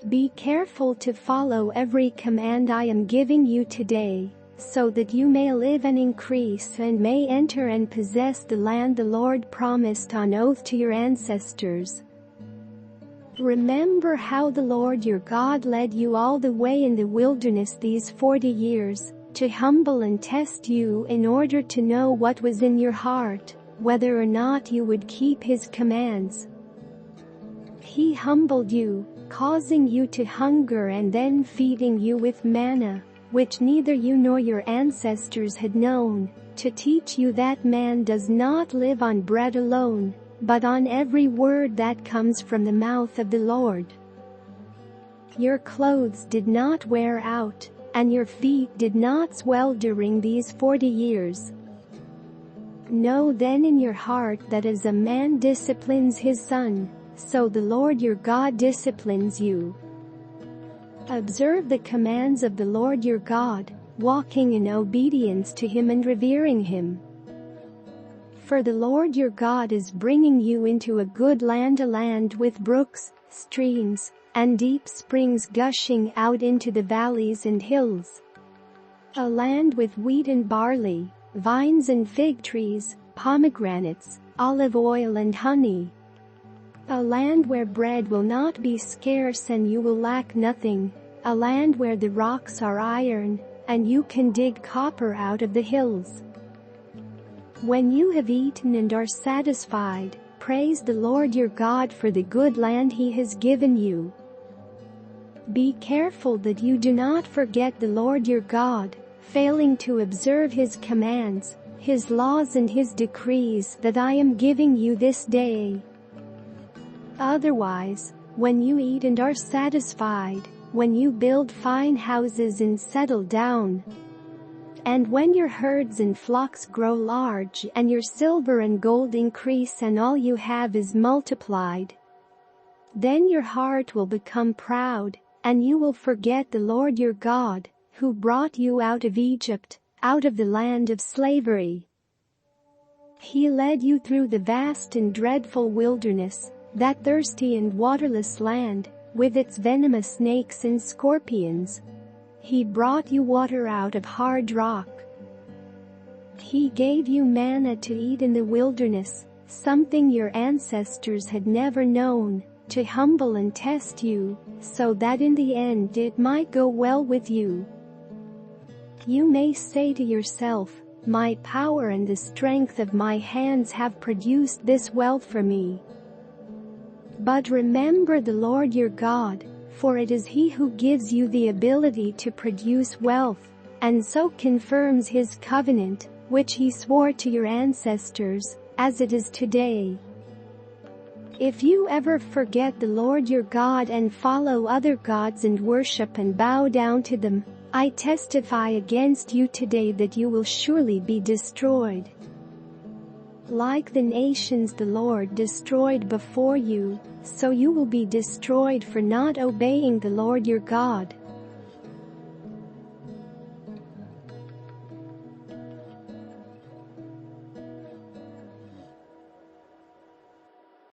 Be careful to follow every command I am giving you today, so that you may live and increase and may enter and possess the land the Lord promised on oath to your ancestors. Remember how the Lord your God led you all the way in the wilderness these 40 years, to humble and test you in order to know what was in your heart, whether or not you would keep his commands. He humbled you, causing you to hunger and then feeding you with manna, which neither you nor your ancestors had known, to teach you that man does not live on bread alone, but on every word that comes from the mouth of the Lord. Your clothes did not wear out, and your feet did not swell during these 40 years. Know then in your heart that as a man disciplines his son, so the Lord your God disciplines you. Observe the commands of the Lord your God, walking in obedience to him and revering him. For the Lord your God is bringing you into a good land, a land with brooks, streams, and deep springs gushing out into the valleys and hills. A land with wheat and barley, vines and fig trees, pomegranates, olive oil and honey. A land where bread will not be scarce and you will lack nothing. A land where the rocks are iron, and you can dig copper out of the hills. When you have eaten and are satisfied, praise the Lord your God for the good land he has given you. Be careful that you do not forget the Lord your God, failing to observe his commands, his laws and his decrees that I am giving you this day. Otherwise, when you eat and are satisfied, when you build fine houses and settle down, and when your herds and flocks grow large and your silver and gold increase and all you have is multiplied, then your heart will become proud, and you will forget the Lord your God, who brought you out of Egypt, out of the land of slavery. He led you through the vast and dreadful wilderness, that thirsty and waterless land, with its venomous snakes and scorpions. He brought you water out of hard rock. He gave you manna to eat in the wilderness, something your ancestors had never known, to humble and test you, so that in the end it might go well with you. You may say to yourself, my power and the strength of my hands have produced this wealth for me. But remember the Lord your God, for it is he who gives you the ability to produce wealth, and so confirms his covenant, which he swore to your ancestors, as it is today. If you ever forget the Lord your God and follow other gods and worship and bow down to them, I testify against you today that you will surely be destroyed. Like the nations the Lord destroyed before you, so you will be destroyed for not obeying the Lord your God.